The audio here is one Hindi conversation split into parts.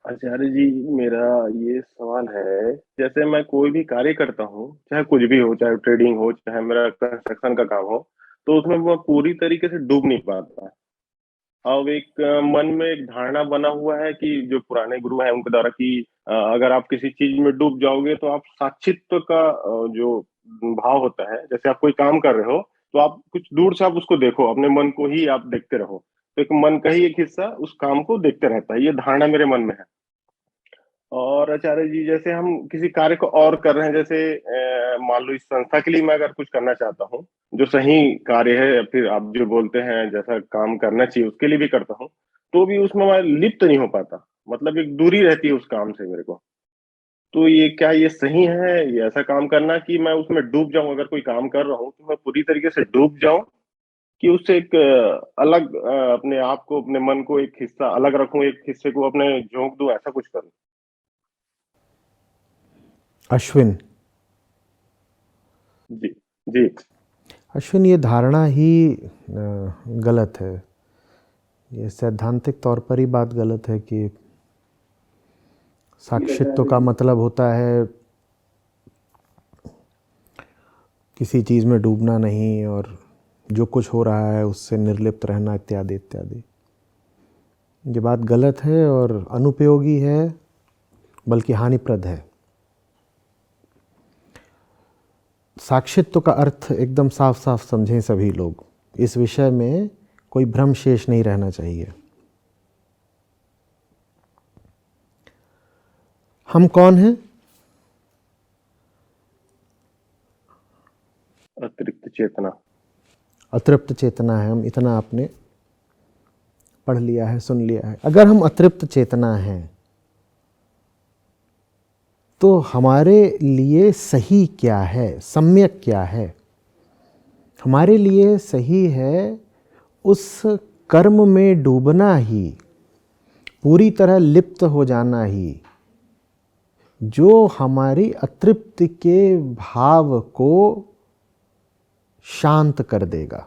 आचार्य जी, मेरा ये सवाल है, जैसे मैं कोई भी कार्य करता हूँ, चाहे कुछ भी हो, चाहे ट्रेडिंग हो, चाहे मेरा कंस्ट्रक्शन का काम हो, तो उसमें मैं पूरी तरीके से डूब नहीं पाता। अब एक मन में एक धारणा बना हुआ है कि जो पुराने गुरु हैं उनके द्वारा कि अगर आप किसी चीज में डूब जाओगे तो आप साक्षित्व का जो भाव होता है, जैसे आप कोई काम कर रहे हो तो आप कुछ दूर से आप उसको देखो, अपने मन को ही आप देखते रहो, तो एक मन का ही एक हिस्सा उस काम को देखते रहता है। ये धारणा मेरे मन में है। और आचार्य जी, जैसे हम किसी कार्य को और कर रहे हैं, जैसे मान लो इस संस्था के लिए मैं अगर कुछ करना चाहता हूँ, जो सही कार्य है, या फिर आप जो बोलते हैं जैसा काम करना चाहिए उसके लिए भी करता हूँ, तो भी उसमें मैं लिप्त नहीं हो पाता। मतलब एक दूरी रहती है उस काम से मेरे को। तो ये क्या ये सही है, ये ऐसा काम करना कि मैं उसमें डूब जाऊं? अगर कोई काम कर रहा हूँ तो मैं पूरी तरीके से डूब जाऊं, कि उससे एक अलग अपने आप को, अपने मन को एक हिस्सा अलग रखूं, एक हिस्से को अपने झोंक दूं, ऐसा कुछ करूं? अश्विन, जी। जी। अश्विन, ये धारणा ही गलत है। ये सैद्धांतिक तौर पर ही बात गलत है कि साक्षित्व का मतलब होता है किसी चीज़ में डूबना नहीं और जो कुछ हो रहा है उससे निर्लिप्त रहना इत्यादि इत्यादि। ये बात गलत है और अनुपयोगी है, बल्कि हानिप्रद है। साक्षित्व का अर्थ एकदम साफ साफ समझें सभी लोग। इस विषय में कोई भ्रम शेष नहीं रहना चाहिए। हम कौन हैं? अतिरिक्त चेतना। अतृप्त चेतना है हम। इतना आपने पढ़ लिया है, सुन लिया है। अगर हम अतृप्त चेतना हैं तो हमारे लिए सही क्या है, सम्यक क्या है? हमारे लिए सही है उस कर्म में डूबना ही, पूरी तरह लिप्त हो जाना ही, जो हमारी अतृप्ति के भाव को शांत कर देगा,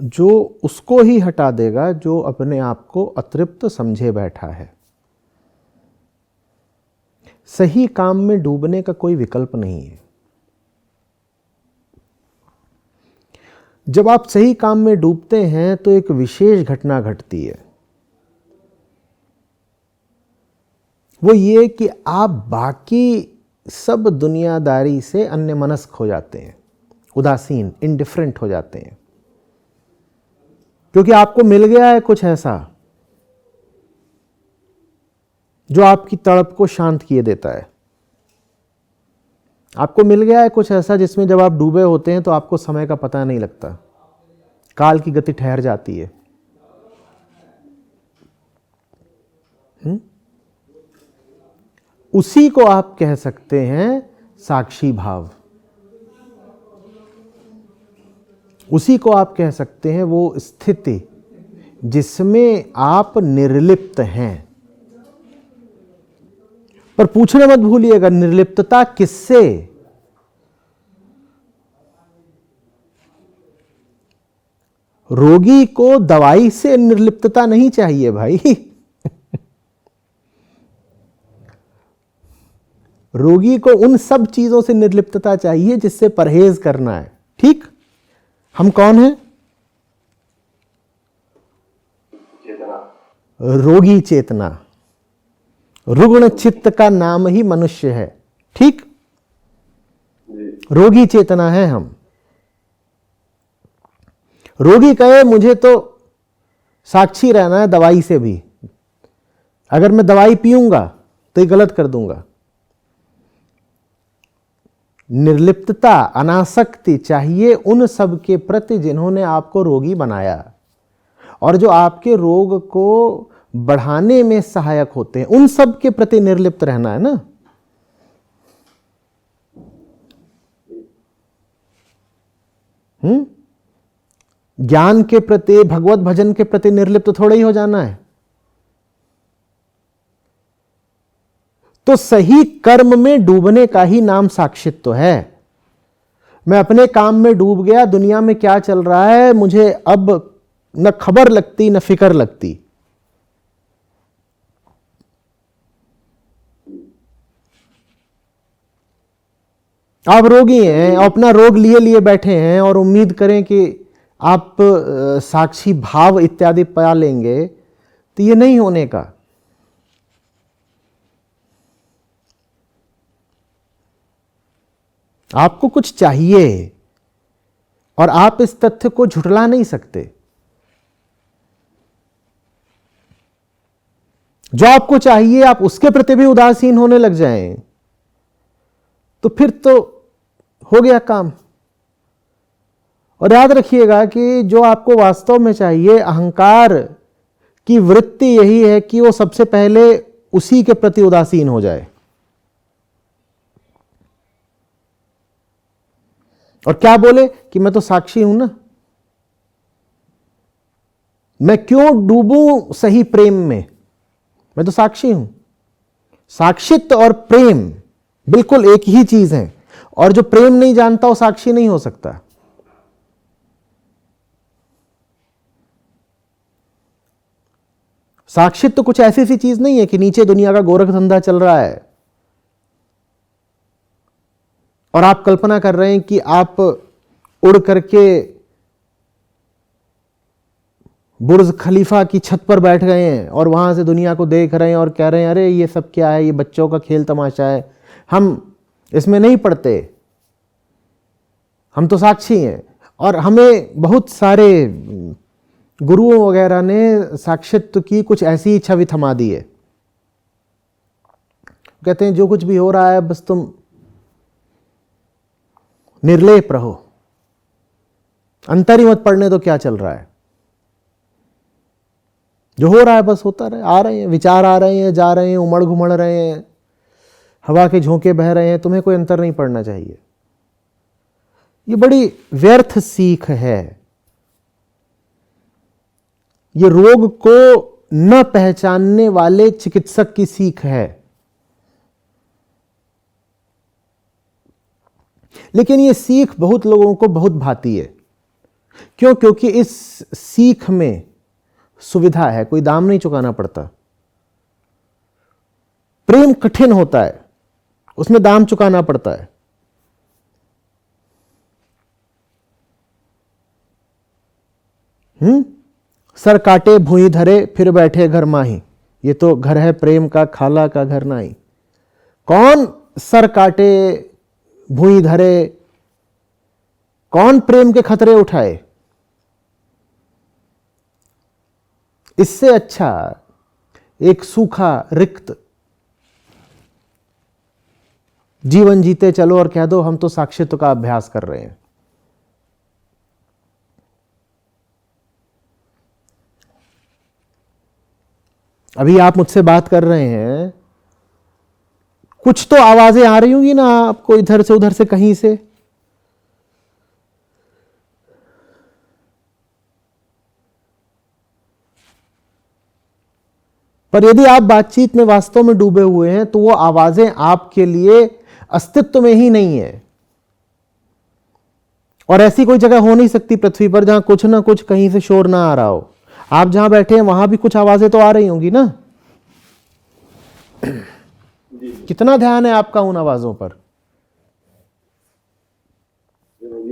जो उसको ही हटा देगा जो अपने आप को अतृप्त समझे बैठा है। सही काम में डूबने का कोई विकल्प नहीं है। जब आप सही काम में डूबते हैं तो एक विशेष घटना घटती है। वो ये कि आप बाकी सब दुनियादारी से अन्यमनस्क हो जाते हैं, उदासीन, इंडिफरेंट हो जाते हैं, क्योंकि आपको मिल गया है कुछ ऐसा जो आपकी तड़प को शांत किए देता है। आपको मिल गया है कुछ ऐसा जिसमें जब आप डूबे होते हैं तो आपको समय का पता नहीं लगता, काल की गति ठहर जाती है। उसी को आप कह सकते हैं साक्षी भाव। उसी को आप कह सकते हैं वो स्थिति जिसमें आप निर्लिप्त हैं। पर पूछने मत भूलिएगा, निर्लिप्तता किससे? रोगी को दवाई से निर्लिप्तता नहीं चाहिए भाई। रोगी को उन सब चीजों से निर्लिप्तता चाहिए जिससे परहेज करना है। ठीक? हम कौन हैं? रोगी चेतना। रुग्ण चित्त का नाम ही मनुष्य है। ठीक? रोगी चेतना है हम। रोगी कहे मुझे तो साक्षी रहना है दवाई से भी, अगर मैं दवाई पीऊंगा तो ये गलत कर दूंगा। निर्लिप्तता, अनासक्ति चाहिए उन सब के प्रति जिन्होंने आपको रोगी बनाया और जो आपके रोग को बढ़ाने में सहायक होते हैं। उन सब के प्रति निर्लिप्त रहना है ना। ज्ञान के प्रति, भगवत भजन के प्रति निर्लिप्त थोड़ा ही हो जाना है। तो सही कर्म में डूबने का ही नाम साक्षित्व है। मैं अपने काम में डूब गया, दुनिया में क्या चल रहा है मुझे अब न खबर लगती न फिक्र लगती। आप रोगी हैं, अपना रोग लिए लिए बैठे हैं और उम्मीद करें कि आप साक्षी भाव इत्यादि पा लेंगे, तो ये नहीं होने का। आपको कुछ चाहिए और आप इस तथ्य को झुठला नहीं सकते। जो आपको चाहिए आप उसके प्रति भी उदासीन होने लग जाएं, तो फिर तो हो गया काम। और याद रखिएगा कि जो आपको वास्तव में चाहिए, अहंकार की वृत्ति यही है कि वो सबसे पहले उसी के प्रति उदासीन हो जाए। और क्या बोले कि मैं तो साक्षी हूं ना, मैं क्यों डूबूं सही प्रेम में, मैं तो साक्षी हूं। साक्षित्व और प्रेम बिल्कुल एक ही चीज है, और जो प्रेम नहीं जानता वो साक्षी नहीं हो सकता। साक्षित्व तो कुछ ऐसी सी चीज नहीं है कि नीचे दुनिया का गोरख धंधा चल रहा है और आप कल्पना कर रहे हैं कि आप उड़ करके बुर्ज खलीफा की छत पर बैठ गए हैं और वहां से दुनिया को देख रहे हैं और कह रहे हैं अरे ये सब क्या है, ये बच्चों का खेल तमाशा है, हम इसमें नहीं पड़ते, हम तो साक्षी हैं। और हमें बहुत सारे गुरुओं वगैरह ने साक्षित्व की कुछ ऐसी ही छवि थमा दी है। कहते हैं जो कुछ भी हो रहा है बस तुम निर्लेप रहो, अंतर ही मत पड़ने दो क्या चल रहा है, जो हो रहा है बस होता रहे। आ रहे हैं विचार, आ रहे हैं जा रहे हैं, उमड़ घुमड़ रहे हैं, हवा के झोंके बह रहे हैं, तुम्हें कोई अंतर नहीं पड़ना चाहिए। ये बड़ी व्यर्थ सीख है, ये रोग को न पहचानने वाले चिकित्सक की सीख है। लेकिन ये सीख बहुत लोगों को बहुत भाती है। क्यों? क्योंकि इस सीख में सुविधा है, कोई दाम नहीं चुकाना पड़ता। प्रेम कठिन होता है, उसमें दाम चुकाना पड़ता है। सर काटे भुई धरे फिर बैठे घर माही, ये तो घर है प्रेम का खाला का घर नाही। कौन सर काटे भुई धरे, कौन प्रेम के खतरे उठाए? इससे अच्छा एक सूखा रिक्त जीवन जीते चलो और कह दो हम तो साक्षित्व का अभ्यास कर रहे हैं। अभी आप मुझसे बात कर रहे हैं, कुछ तो आवाजें आ रही होंगी ना आपको इधर से उधर से कहीं से। पर यदि आप बातचीत में वास्तव में डूबे हुए हैं तो वो आवाजें आपके लिए अस्तित्व में ही नहीं है। और ऐसी कोई जगह हो नहीं सकती पृथ्वी पर जहां कुछ ना कुछ कहीं से शोर ना आ रहा हो। आप जहां बैठे हैं वहां भी कुछ आवाजें तो आ रही होंगी ना। कितना ध्यान है आपका उन आवाजों पर?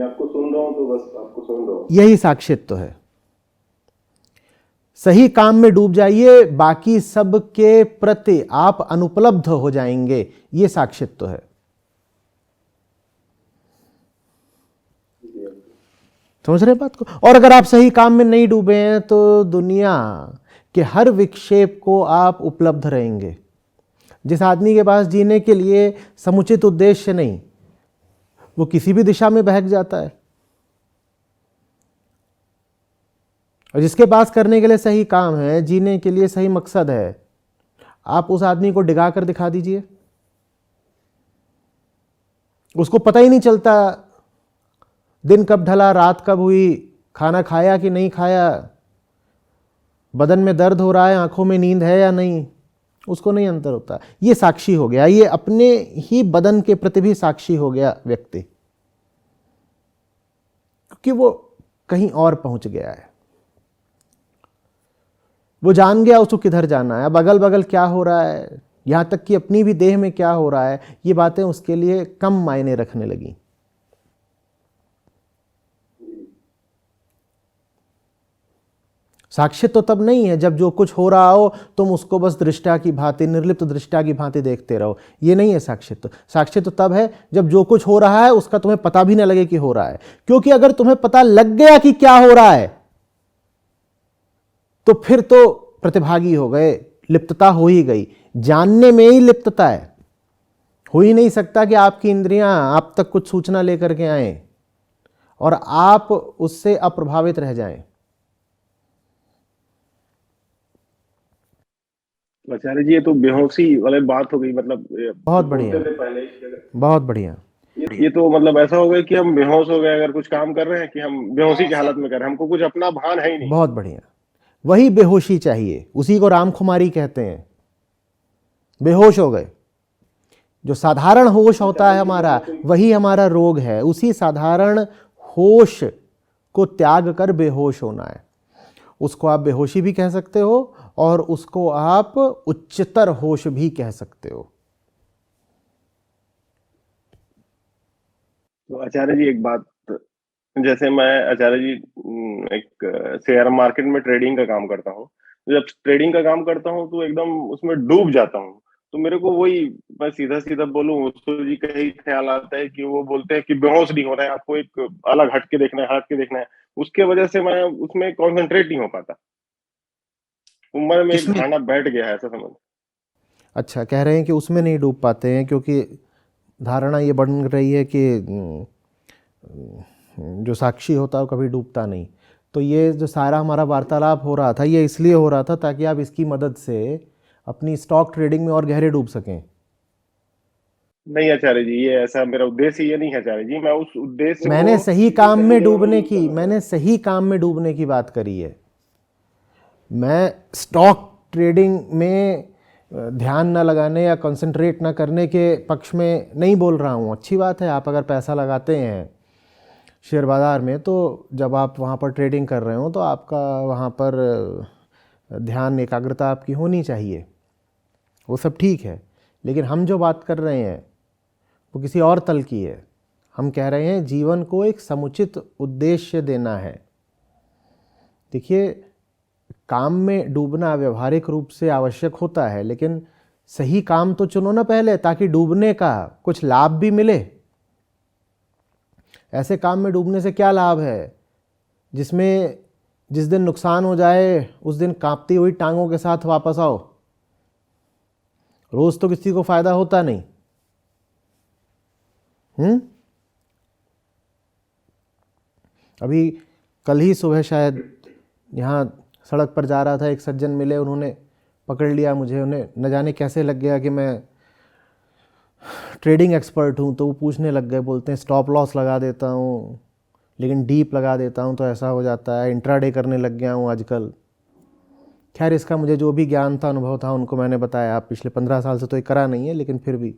आपको सुन रहा हूं तो बस आपको सुन रहा हूं। यही साक्षित्व है। सही काम में डूब जाइए, बाकी सब के प्रति आप अनुपलब्ध हो जाएंगे, ये साक्षित्व है। समझ रहे बात को? और अगर आप सही काम में नहीं डूबे हैं तो दुनिया के हर विक्षेप को आप उपलब्ध रहेंगे। जिस आदमी के पास जीने के लिए समुचित उद्देश्य नहीं, वो किसी भी दिशा में बहक जाता है। और जिसके पास करने के लिए सही काम है, जीने के लिए सही मकसद है, आप उस आदमी को डिगा कर दिखा दीजिए, उसको पता ही नहीं चलता दिन कब ढला रात कब हुई, खाना खाया कि नहीं खाया, बदन में दर्द हो रहा है, आंखों में नींद है या नहीं, उसको नहीं अंतर होता। ये साक्षी हो गया, ये अपने ही बदन के प्रति भी साक्षी हो गया व्यक्ति, क्योंकि वो कहीं और पहुंच गया है। वो जान गया उसको किधर जाना है, अब अगल बगल क्या हो रहा है यहाँ तक कि अपनी भी देह में क्या हो रहा है, ये बातें उसके लिए कम मायने रखने लगी। साक्षित तो तब नहीं है जब जो कुछ हो रहा हो तुम उसको बस दृष्टा की भांति, निर्लिप्त दृष्टा की भांति देखते रहो, ये नहीं है साक्षित्व। साक्षित्व तब है जब जो कुछ हो रहा है उसका तुम्हें पता भी ना लगे कि हो रहा है, क्योंकि अगर तुम्हें पता लग गया कि क्या हो रहा है तो फिर तो प्रतिभागी हो गए, लिप्तता हो ही गई। जानने में ही लिप्तता है, हो ही नहीं सकता कि आपकी इंद्रियां आप तक कुछ सूचना लेकर के आए और आप उससे अप्रभावित रह जाएं। आचार्य जी, ये तो बेहोशी वाली बात हो गई, मतलब बहुत बढ़िया, पहले बहुत बढ़िया। ये तो मतलब ऐसा हो गया कि हम बेहोश हो गए अगर कुछ काम कर रहे हैं, कि हम बेहोशी की हालत में कर रहे हैं, हमको कुछ अपना भान है ही नहीं। बहुत बढ़िया, वही बेहोशी चाहिए, उसी को रामकुमारी कहते हैं। बेहोश हो गए, जो साधारण होश होता है हमारा, वही हमारा रोग है। उसी साधारण होश को त्याग कर बेहोश होना है। उसको आप बेहोशी भी कह सकते हो और उसको आप उच्चतर होश भी कह सकते हो। तो आचार्य जी एक बात, जैसे मैं आचार्य जी एक शेयर मार्केट में ट्रेडिंग का काम करता हूँ। जब ट्रेडिंग का काम करता हूँ तो एकदम उसमें डूब जाता हूँ। तो मेरे को वही, मैं सीधा सीधा बोलूं, उसको जी का ही ख्याल आता है कि वो बोलते हैं कि बेहोश नहीं हो रहा है, आपको एक अलग हट के देखना है, हट के देखना है। उसके वजह से मैं उसमें कंसंट्रेट नहीं हो पाता। उम्र में एक किसमें? धारणा बैठ गया है, ऐसा समझ। अच्छा, कह रहे हैं कि उसमें नहीं डूब पाते हैं क्योंकि धारणा ये बन रही है कि जो साक्षी होता है वो कभी डूबता नहीं। तो ये जो सारा हमारा वार्तालाप हो रहा था, ये इसलिए हो रहा था ताकि आप इसकी मदद से अपनी स्टॉक ट्रेडिंग में और गहरे डूब सकें। नहीं आचार्य जी, ये ऐसा मेरा उद्देश्य ये नहीं है आचार्य जी। मैं उस उद्देश्य मैंने को सही काम में डूबने की, मैंने सही काम में डूबने की बात करी है। मैं स्टॉक ट्रेडिंग में ध्यान न लगाने या कंसंट्रेट न करने के पक्ष में नहीं बोल रहा हूँ। अच्छी बात है, आप अगर पैसा लगाते हैं शेयर बाज़ार में, तो जब आप वहाँ पर ट्रेडिंग कर रहे हो तो आपका वहाँ पर ध्यान, एकाग्रता आपकी होनी चाहिए, वो सब ठीक है। लेकिन हम जो बात कर रहे हैं वो किसी और तल की है। हम कह रहे हैं जीवन को एक समुचित उद्देश्य देना है। देखिए, काम में डूबना व्यवहारिक रूप से आवश्यक होता है, लेकिन सही काम तो चुनो ना पहले, ताकि डूबने का कुछ लाभ भी मिले। ऐसे काम में डूबने से क्या लाभ है जिसमें जिस दिन नुकसान हो जाए उस दिन कांपती हुई टांगों के साथ वापस आओ? रोज तो किसी को फायदा होता नहीं। अभी कल ही सुबह शायद यहाँ सड़क पर जा रहा था, एक सज्जन मिले, उन्होंने पकड़ लिया मुझे। उन्हें न जाने कैसे लग गया कि मैं ट्रेडिंग एक्सपर्ट हूँ, तो वो पूछने लग गए, बोलते हैं स्टॉप लॉस लगा देता हूँ लेकिन डीप लगा देता हूँ तो ऐसा हो जाता है, इंट्राडे करने लग गया हूँ आजकल। खैर, इसका मुझे जो भी ज्ञान था, अनुभव था, उनको मैंने बताया। आप पिछले 15 साल से तो ये करा नहीं है, लेकिन फिर भी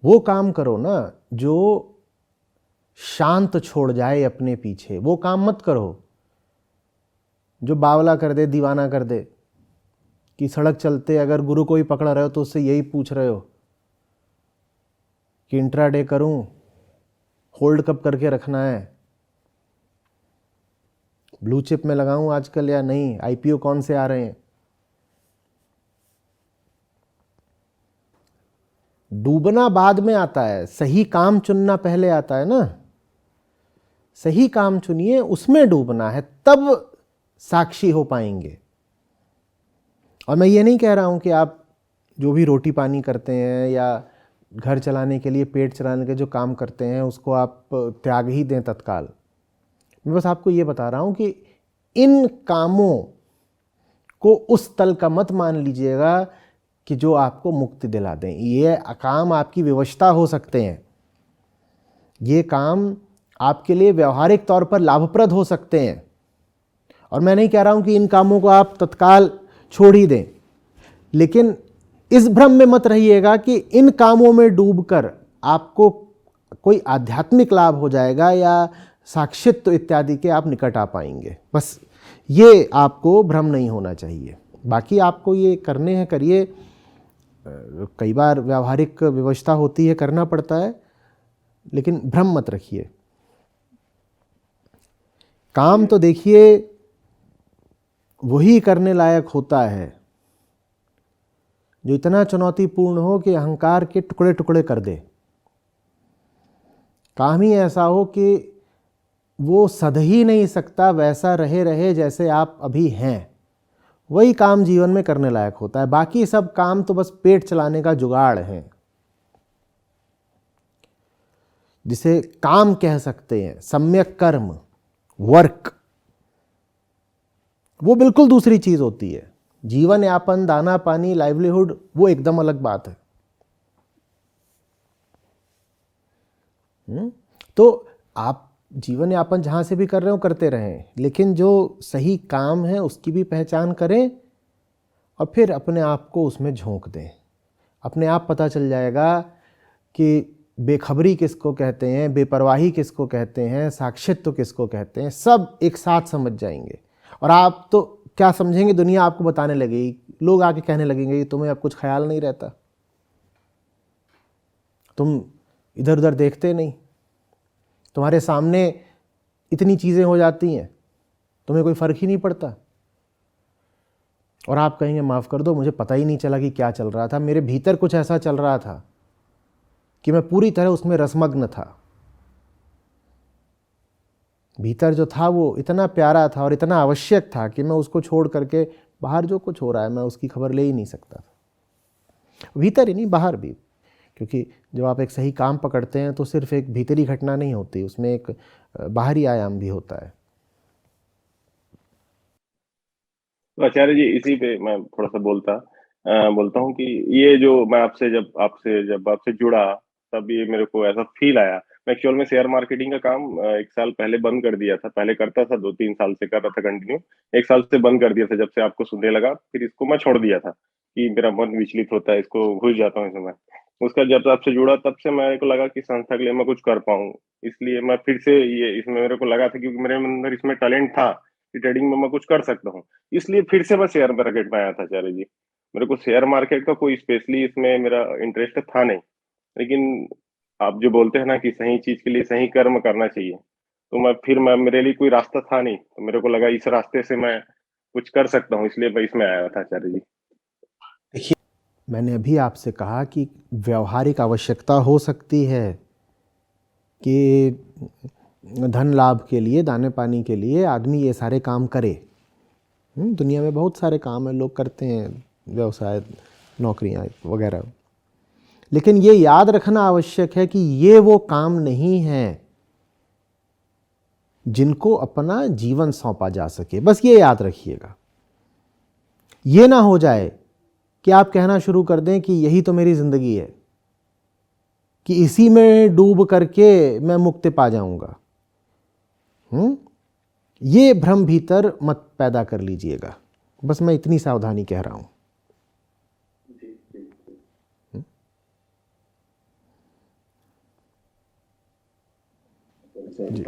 वो काम करो ना जो शांत छोड़ जाए अपने पीछे। वो काम मत करो जो बावला कर दे, दीवाना कर दे। कि सड़क चलते अगर गुरु को ही पकड़ रहे हो तो उससे यही पूछ रहे हो कि इंट्राडे करूं, होल्ड कब करके रखना है, ब्लू चिप में लगाऊं आजकल या नहीं, आईपीओ कौन से आ रहे हैं। डूबना बाद में आता है, सही काम चुनना पहले आता है ना। सही काम चुनिए, उसमें डूबना है, तब साक्षी हो पाएंगे। और मैं ये नहीं कह रहा हूं कि आप जो भी रोटी पानी करते हैं या घर चलाने के लिए, पेट चलाने के जो काम करते हैं, उसको आप त्याग ही दें तत्काल। मैं बस आपको ये बता रहा हूं कि इन कामों को उस तल का मत मान लीजिएगा कि जो आपको मुक्ति दिला दें। ये काम आपकी विवशता हो सकते हैं, ये काम आपके लिए व्यवहारिक तौर पर लाभप्रद हो सकते हैं। और मैं नहीं कह रहा हूं कि इन कामों को आप तत्काल छोड़ ही दें, लेकिन इस भ्रम में मत रहिएगा कि इन कामों में डूबकर आपको कोई आध्यात्मिक लाभ हो जाएगा या साक्षित्व इत्यादि के आप निकट आ पाएंगे। बस ये आपको भ्रम नहीं होना चाहिए। बाकी आपको ये करने हैं करिए, कई बार व्यावहारिक व्यवस्था होती है, करना पड़ता है, लेकिन भ्रम मत रखिए। काम तो देखिए वही करने लायक होता है जो इतना चुनौतीपूर्ण हो कि अहंकार के टुकड़े टुकड़े कर दे। काम ही ऐसा हो कि वो सध ही नहीं सकता, वैसा रहे रहे जैसे आप अभी हैं, वही काम जीवन में करने लायक होता है। बाकी सब काम तो बस पेट चलाने का जुगाड़ है, जिसे काम कह सकते हैं। सम्यक कर्म, वर्क, वो बिल्कुल दूसरी चीज होती है। जीवन यापन, दाना पानी, लाइवलीहुड, वो एकदम अलग बात है। तो आप जीवन यापन जहां से भी कर रहे हो करते रहें, लेकिन जो सही काम है उसकी भी पहचान करें और फिर अपने आप को उसमें झोंक दें। अपने आप पता चल जाएगा कि बेखबरी किसको कहते हैं, बेपरवाही किसको कहते हैं, साक्षित्व किसको कहते हैं, सब एक साथ समझ जाएंगे। और आप तो क्या समझेंगे, दुनिया आपको बताने लगेगी, लोग आके कहने लगेंगे कि तुम्हें अब कुछ ख्याल नहीं रहता, तुम इधर उधर देखते नहीं, तुम्हारे सामने इतनी चीज़ें हो जाती हैं, तुम्हें कोई फ़र्क ही नहीं पड़ता। और आप कहेंगे माफ़ कर दो, मुझे पता ही नहीं चला कि क्या चल रहा था, मेरे भीतर कुछ ऐसा चल रहा था कि मैं पूरी तरह उसमें रसमग्न था। भीतर जो था वो इतना प्यारा था और इतना आवश्यक था कि मैं उसको छोड़ करके बाहर जो कुछ हो रहा है मैं उसकी खबर ले ही नहीं सकता था। भीतर ही नहीं, बाहर भी, क्योंकि जब आप एक सही काम पकड़ते हैं तो सिर्फ एक भीतरी घटना नहीं होती, उसमें एक बाहरी आयाम भी होता है। तो आचार्य जी, इसी पे मैं थोड़ा सा बोलता हूँ कि ये जो मैं आपसे जुड़ा, तब ये मेरे को ऐसा फील आया। मैं एक्चुअल में शेयर मार्केटिंग का काम 1 साल पहले बंद कर दिया था। पहले करता था, 2-3 साल से कर रहा था कंटिन्यू। 1 साल से बंद कर दिया था जब से आपको सुनने लगा, फिर इसको मैं छोड़ दिया था कि मेरा मन विचलित होता है, इसको घुस जाता हूँ इसमें। उसका जब आपसे जुड़ा तब से मेरे को लगा कि संस्था के लिए मैं कुछ कर पाऊँ, इसलिए मैं फिर से ये इसमें मेरे को लगा था, क्योंकि मेरे अंदर इसमें टैलेंट था कि ट्रेडिंग में मैं कुछ कर सकता हूँ। इसलिए फिर से मैं शेयर मार्केट में आया था आचार्य जी। मेरे को शेयर मार्केट का कोई स्पेशली इसमें मेरा इंटरेस्ट था नहीं, लेकिन आप जो बोलते हैं ना कि सही चीज के लिए सही कर्म करना चाहिए, तो मैं मेरे लिए कोई रास्ता था नहीं, तो मेरे को लगा इस रास्ते से मैं कुछ कर सकता हूँ, इसलिए मैं इसमें आया था आचार्य जी। देखिए, मैंने अभी आपसे कहा कि व्यवहारिक आवश्यकता हो सकती है कि धन लाभ के लिए, दाने पानी के लिए आदमी ये सारे काम करे। दुनिया में बहुत सारे काम है, लोग करते हैं, व्यवसाय, नौकरियां वगैरह। लेकिन ये याद रखना आवश्यक है कि ये वो काम नहीं है जिनको अपना जीवन सौंपा जा सके। बस ये याद रखिएगा। ये ना हो जाए कि आप कहना शुरू कर दें कि यही तो मेरी जिंदगी है, कि इसी में डूब करके मैं मुक्ति पा जाऊंगा। ये भ्रम भीतर मत पैदा कर लीजिएगा। बस मैं इतनी सावधानी कह रहा हूं। जी।